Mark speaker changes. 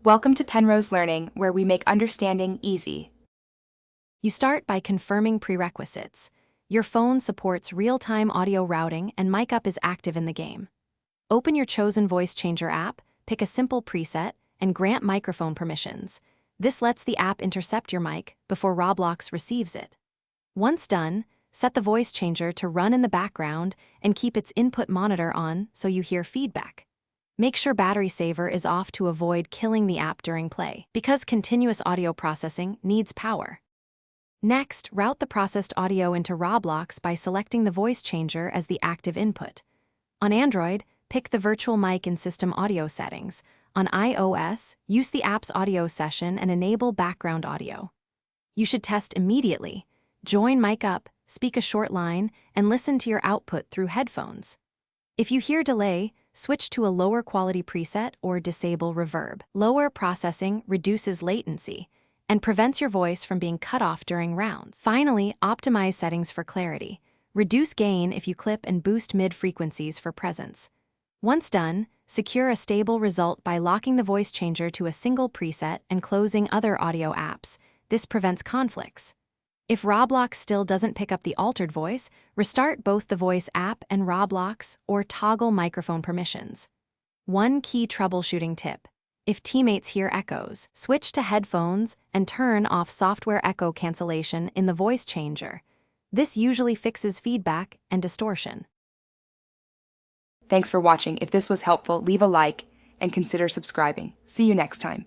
Speaker 1: Welcome to Penrose Learning, where we make understanding easy.
Speaker 2: You start by confirming prerequisites. Your phone supports real-time audio routing and mic up is active in the game. Open your chosen voice changer app, pick a simple preset, and grant microphone permissions. This lets the app intercept your mic before Roblox receives it. Once done, set the voice changer to run in the background and keep its input monitor on so you hear feedback. Make sure battery saver is off to avoid killing the app during play, because continuous audio processing needs power. Next, route the processed audio into Roblox by selecting the voice changer as the active input. On Android, pick the virtual mic in system audio settings. On iOS, use the app's audio session and enable background audio. You should test immediately. Join mic up, speak a short line, and listen to your output through headphones. If you hear delay, switch to a lower quality preset or disable reverb. Lower processing reduces latency and prevents your voice from being cut off during rounds. Finally, optimize settings for clarity. Reduce gain if you clip and boost mid-frequencies for presence. Once done, secure a stable result by locking the voice changer to a single preset and closing other audio apps. This prevents conflicts. If Roblox still doesn't pick up the altered voice, restart both the voice app and Roblox or toggle microphone permissions. One key troubleshooting tip: if teammates hear echoes, switch to headphones and turn off software echo cancellation in the voice changer. This usually fixes feedback and distortion.
Speaker 1: Thanks for watching. If this was helpful, leave a like and consider subscribing. See you next time.